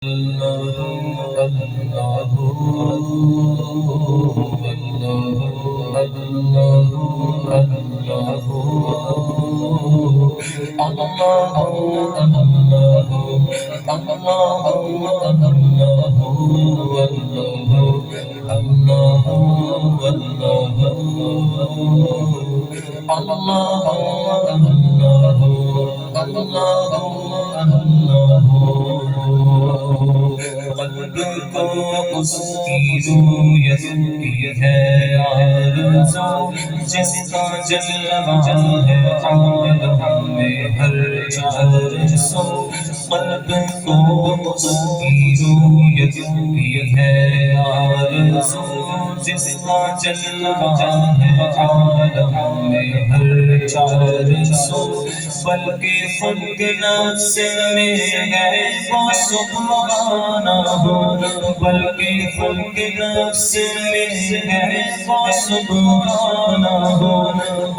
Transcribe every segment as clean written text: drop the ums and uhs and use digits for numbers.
قلب کو اس کی رویت کی ہے آرزو، جس کا جلوہ ہے عالم میں ہر چار سو۔ قلب کو اس کی رویت کی ہے آرزو، جس کا جلوہ ہے عالم میں ہر چار سو۔ بلکہ خود نفس میں ہے وہ سبحانہ، بلکہ خود نفس میں ہے وہ سبحانہ۔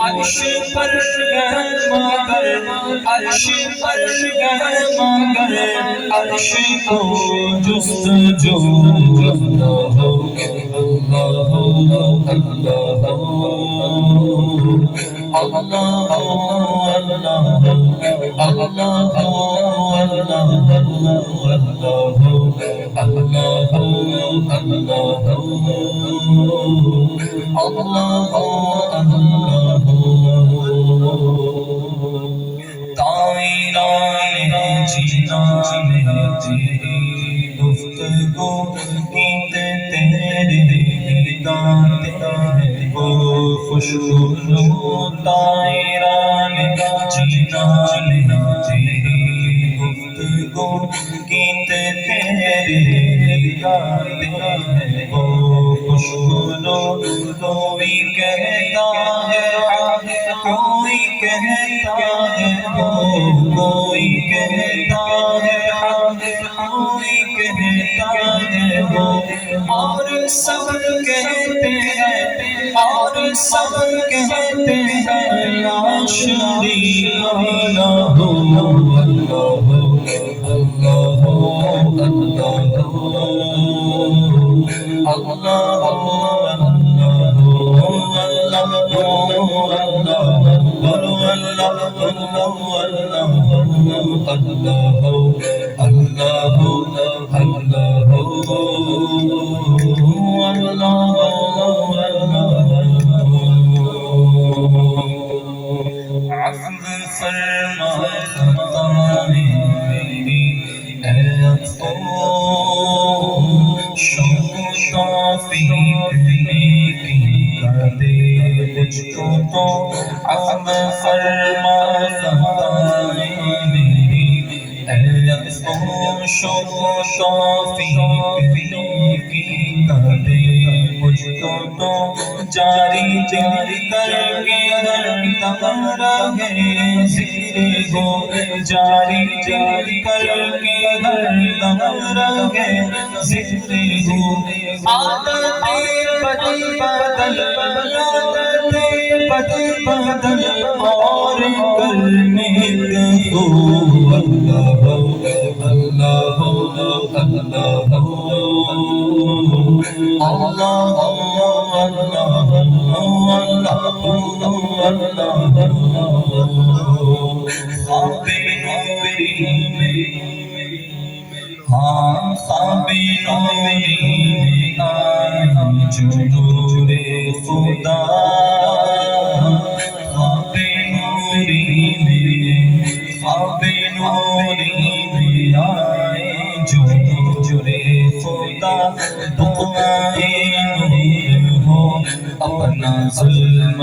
عرش پر ہے مگر عرش پر ہے مگر عرش کو جستجو اللہ اللہ اللہ تائران جنان تیری گفتگو، گیت تیرے گاتے ہیں وہ خوشبو۔ تائران جنان تیری گفتگو، گیت تیرے گاتے ہیں وہ خوشبو۔ کوئی کہتا ہے کوئی کہتا ہے کوئی کہتا ہے کوئی کہتا ہے اور سب کہتے ہیں اور سب کہتے ہیں لا شریک لہ اللہ اللہ فرما خطائیں میری اے شوق توفیق نیکی کا دے مجھ کو تو عفو فرما خطائیں میری اے شوق توفیق نیکی کا دے مجھ کو تو جاری جاری کر کے ہر دم رہے ذکر ہو، جاری جاری کر کے ہر دم رہے ذکر ہو۔ عادتیں بدل بدل عادتیں بدل بدل اور کرنے کو اللہ اللہ خواب نوری میں آئے جو نور خدا، خواب نوری میں آئے جو نور خدا۔ بقائے نور ہو اپنا ظلم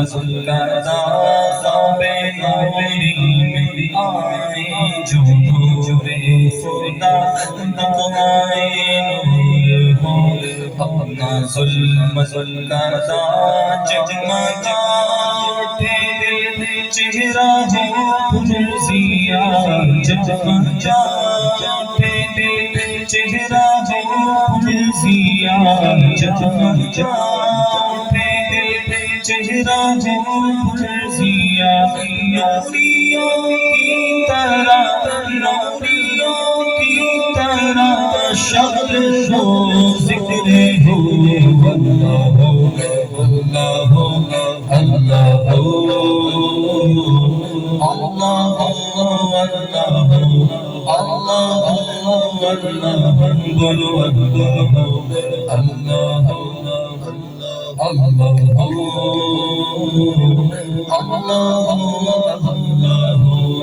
کرنا، خواب نوری میں آئے جو نور خدا۔ بقائے نور ہو اپنا ظلم کرنا، جگمگا اٹھے چہرہ ہو پرزیا، جگمگا اٹھے چہرہ ہو پرزیا، جگمگا اٹھے چہرہ ہو پرزیا۔ نوریوں کی طرح نوریوں کی طرح شغل ہو ذکر ہو اللہ ہو اللہ ہو اللہ ہو اللہ اللہ اللہ اللہ بولو اللہ اللہ اللہ اللہ اللہ